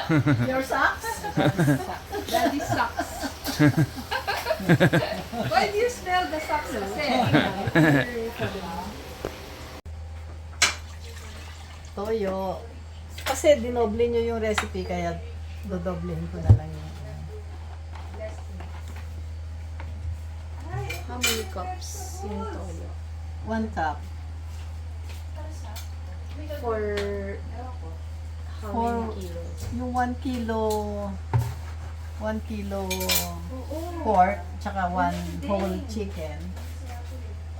Your socks? Daddy socks. Why do you smell the socks kasi? Toyo. Kasi dinoble nyo yung recipe, kaya dodoblehin ko na lang yun. How many cups yung toyo? 1 cup. For how For many kilos? yung 1 kilo 1 kilo pork, tsaka 1 whole chicken.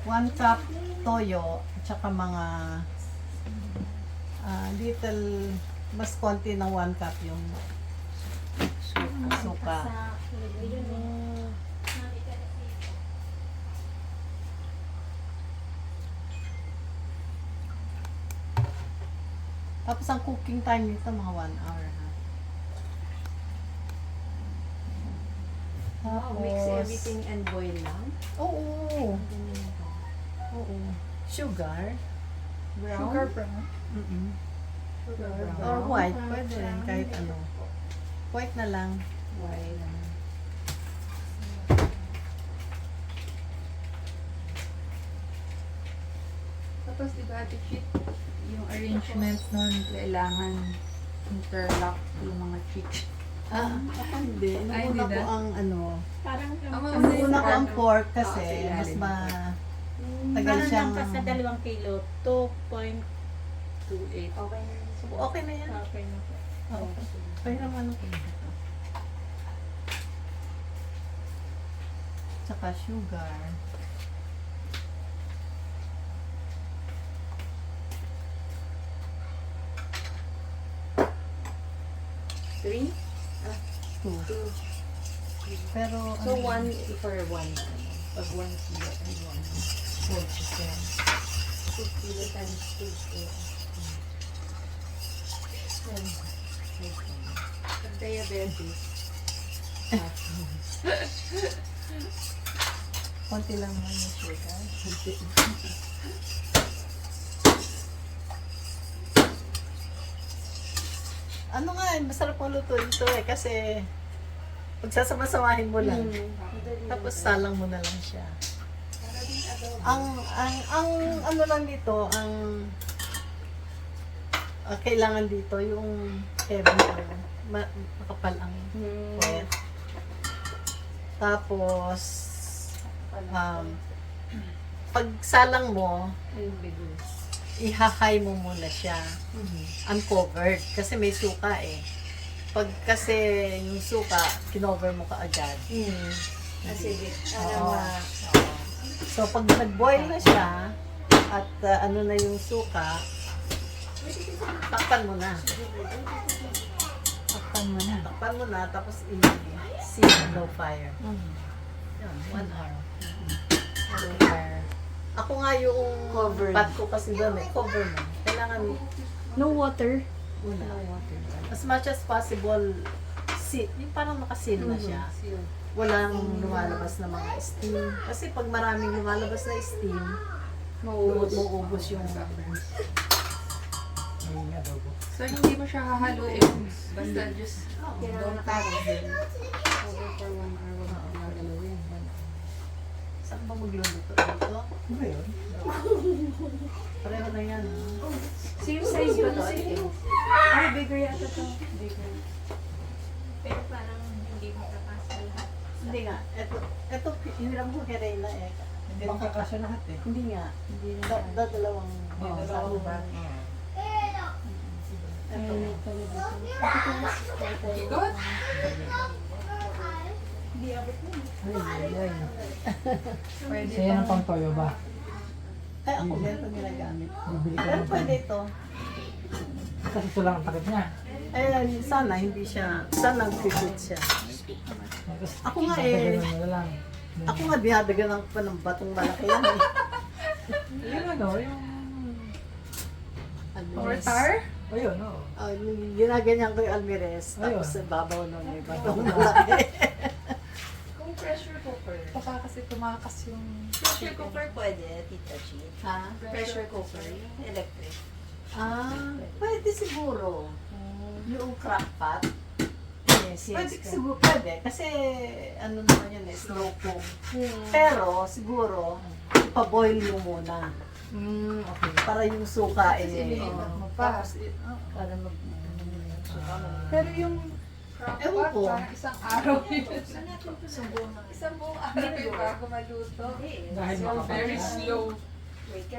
1 cup toyo, tsaka mga little, mas konti ng 1 cup yung suka. Tapos ang cooking time nito mga 1 hour. Ha? Wow, mix everything and boil lang? Oo. Oo. Sugar. Brown? Sugar brown. Mm-mm. Sugar brown. Or white. Pwede rin, kahit ano. White na lang. White. Tapos diba, Ate Chit, yung arrangement nun, kailangan interlock yung mga chicks. Ako hindi. Ay, Inuuna hindi ko na? ang ano. Parang Inuuna ko ang pork kasi Okay, mas alin? tagal parang siyang... lang sa 2 kilo, 2.28. Okay na yun. Okay na yan. Okay na po. Okay naman ako. Tsaka sugar. Three? 2. Pero So, ano, one for one. Pag 1 kilo and 1 whole chicken. 2 kilo times 2. Pag diabetes. konti lang naman yung sugar. Ano nga, masarap ang luto ito kasi pagsasama-samahin mo lang. Tapos salang mo na lang siya. Ang ano lang dito, ang kailangan dito yung hebi makapal ang puwet. Tapos pag salang mo, ihahay mo muna siya. Uncovered. Kasi may suka eh. Pag kasi yung suka, kinover mo ka agad. Acidic. Oo. So, pag nag-boil na siya, at ano na yung suka, takpan mo na. Takpan mo na, tapos i-sear low fire. Yan, 1 hour. Low fire. Ako nga yung Covered. pot ko kasi doon eh. Cover mo. Kailangan No water. wala. As much as possible, yung parang nakasil na siya. Walang lumalabas na mga steam. Kasi pag maraming lumalabas na steam, mauubos yung adobo. So, hindi mo siya hahaluin. Basta just don't touch. Over for 1 hour. Wag mo gagalawin. Saan ba magluluto dito? Ano ba yun? Pareho na yan. Same size ba to? Ay, bigger yata to. Bigger. Pero parang hindi makakasa lahat. Hindi nga. Ito hiniram ko kay Reyna eh. Hindi makakasya lahat eh. Hindi nga. Dalawang Dalawang ba? Ito. Good? Hindi abot mo. Ay. Pwede Siya yan ang pang Toyoba. Ay, ako ganito ginagamit. Bibili ka Pero ng pwede ito. Kasi ito lang ang takip niya. Eh, sana hindi siya. Sana nag-fit siya. Tapos, Ako nga eh. ganun na lang. Ako nga dinadagan ng pa ng batong malaki yan eh. Yung ano, yung... Almirez. Mortar? O yun, oo. Ginaganyan ko yung almirez. Ayun. Tapos sa babaw nun may batong malaki. Kung pressure cooker. Baka kasi tumakas yung... Pressure cooker pwede, Tita Chi. Ha? Pressure cooker, yung electric. Pwede siguro. Yung crock pot. Yes, pwede, siguro pwede. Kasi ano naman yun slow cook. Pero siguro, ipaboil mo muna. Okay. Para yung suka Tapos, para mag... pero yung Ewan crock pot, ko. parang isang araw yun. Isang buong araw yun bago maluto. Dahil So, makapal very siya. slow.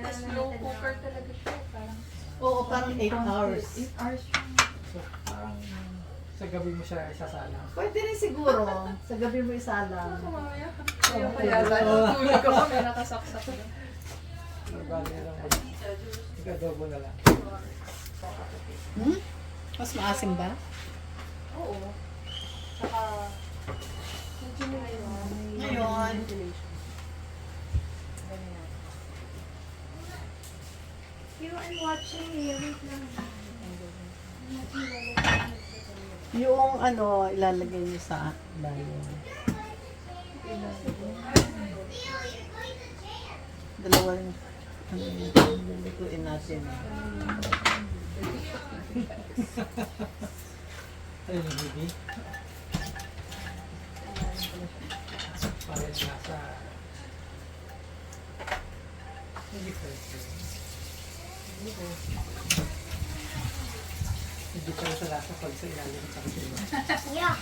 Slow cooker talaga siya. Parang Oo, parang 8 hours. 8 hours siya. So, parang sa gabi mo siya isasala. Pwede rin siguro. Sa gabi mo isalang. Mamaya. Kaya tulog ako, may nakasaksak na. Bali na lang. Ika-adobo na lang. Mas maasim ba? Oo. Saka, Ngayon, I'm watching here. Wait lang. yung ano, ilalagay niyo sa layo. Dalawa yung ano yun, lulutuin natin. Ayun yung hebi. Para yung nasa... Hindi pala sa lasa pag sa ilalim at sa sila. Yeah.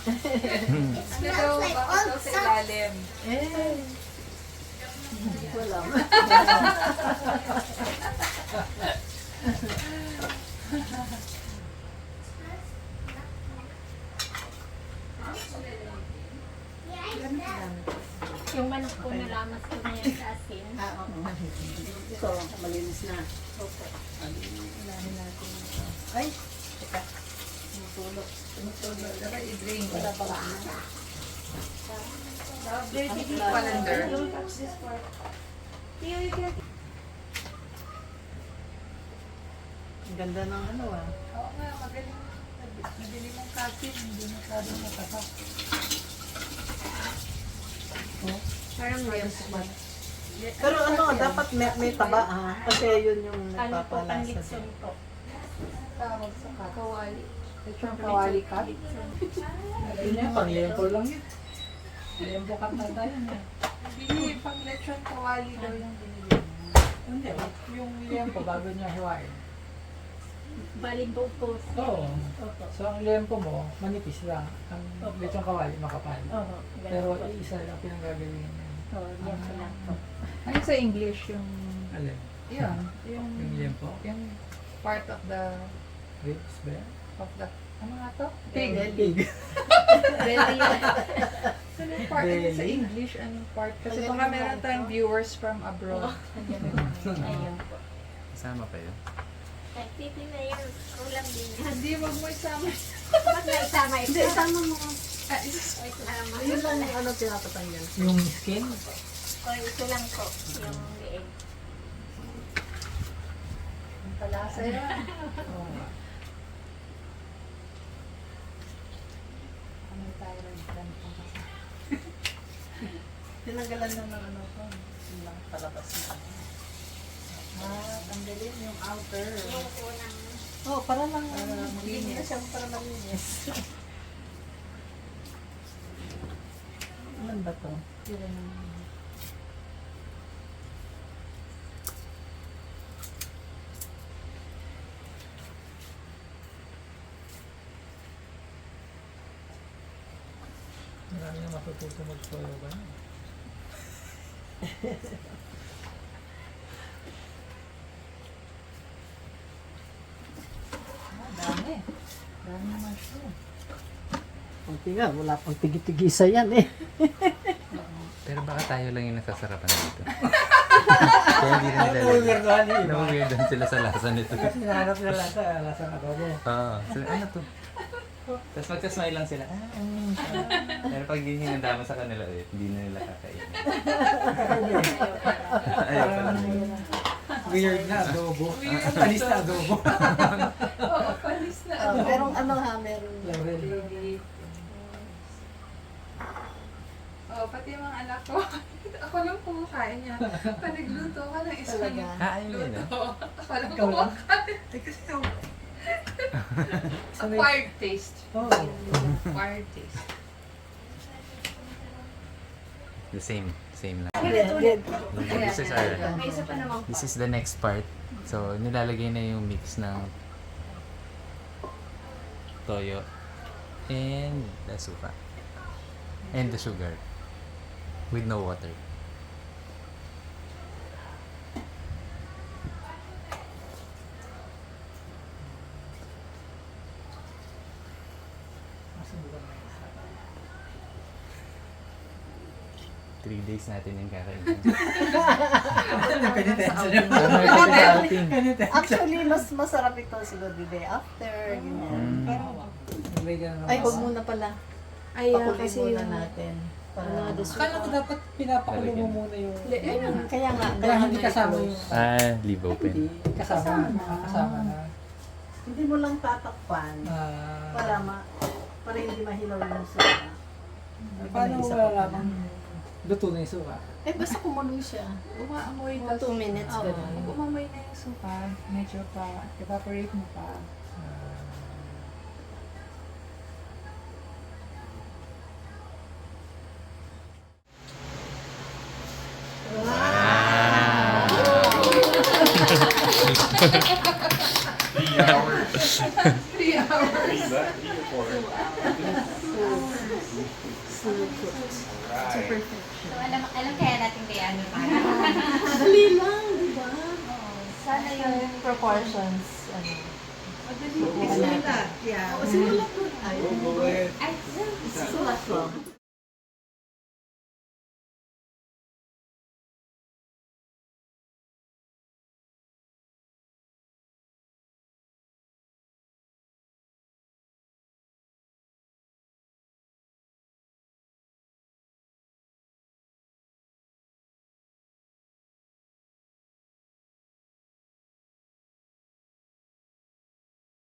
ano daw, bakit daw sa ilalim? Hindi ko alam. Yung manok ko nalamas ko na yan sa asin. Oo. Ito, malinis na. Opo. Ilahin natin ito. Ay, teka. Tumutulog. Tumutulog. Dapat i-drain. Wala pa lang. Colander. Don't touch this part. Theo, you can... Ang ganda ng ano ah. Oo nga, magaling. Madilim ang kasin, hindi masyadong matatak. Parang yes. Pero ano, dapat may taba ha. Kasi yun yung Ano po, nagpapalasa. panlitson po. Tawag sa kawali. Ito yung kawali cut. Yun yung pang-lempo lang yun. Lempo cut na tayo. Hindi, pang lechon kawali daw yung binili. Hindi, yung lempo bago niya hiwain. Balimbog po. Oo. So ang lempo mo, manipis lang. Ang lechong kawali, makapal. Oo. Pero isa lang pinanggagaling niya. Oo, yan ko lang po. Ano sa English yung... Alin? Yan. Yung... Yung lempo? Yung part of the... Ribs ba yan? Of the... Ano nga to? Pig. Pig. Belly. Ano yung part? Ano sa Belly? English? Anong part? Kasi baka meron tayong viewers from abroad. Ayun po. Kasama pa yun? Nagtitin na yun. Kulang din yan. Hindi, wag mo isama. Ba't na isama ito? Hindi, isama mo. Ah, isa. Yun lang yung ano pinapatanggal. Yung skin? O, ito lang po. Yung leeg. Ang palasa yan. Oo nga. Ano tayo rin kasi. Tinanggalan na ng ano ko. Yung lang palabas na. Tanggalin yung outer. Yung unang... Oh, para lang malinis. hindi na siya para malinis. Ano ba to? Marami na matututo mag-Toyoba na. Dami. Dami naman siya. Kunti nga, wala pang tigi-tigisa yan eh. Pero baka tayo lang yung nasasarapan dito. Kaya hindi na nila Weirdohan yung iba. na-weirdan sila sa lasa nito. Kasi hinahanap nila lasa, lasang adobo. Oo. So, ano to? Tapos magsasmile lang sila. Pero pag yun yung nandama sa kanila, hindi na nila kakainin. Ayaw pa lang. Weird na adobo. Panis na adobo. Oo, panis na. Merong ano ha, merong Laurel. Oo, pati yung mga anak ko. Ako lang kumakain niya. Pag nagluto ka ng isang talaga. Ayun yun. luto. Ako lang Ikaw lang? kumakain. Eh kasi Acquired taste. Oh. Acquired taste. The same lang. Good. This is our, May isa pa naman this is the next part. So, nilalagay na yung mix ng toyo and the suka. And the sugar. With no water. Masubukan na isa. 3 days natin yung kakainin. Penitensya niya. Penitensya. Actually, mas masarap ito siguro the day after, ganyan. Pero, ay, huwag muna pala. Ay, Pakuloy muna natin. Para Akala ko dapat pinapakulo mo muna yung... Kaya nga, Kaya hindi kasama yung... Leave open. Hindi kasama. Kasama na. Hindi mo lang tatakpan para hindi mahilaw yung suka. Paano Isa wala pa pala. lamang luto na yung suka? Eh, basta kumuloy siya. Umaamoy Mga 2 minutes, Oo. ganun. Pag umamoy na yung suka, medyo pa, evaporate mo pa. So, alam kaya natin kaya ano pa. Dali lang, di ba? Sana yung Proportions, ano. madali. Simulat, yeah. Simulat mo. Ay, Ay, sulat ko.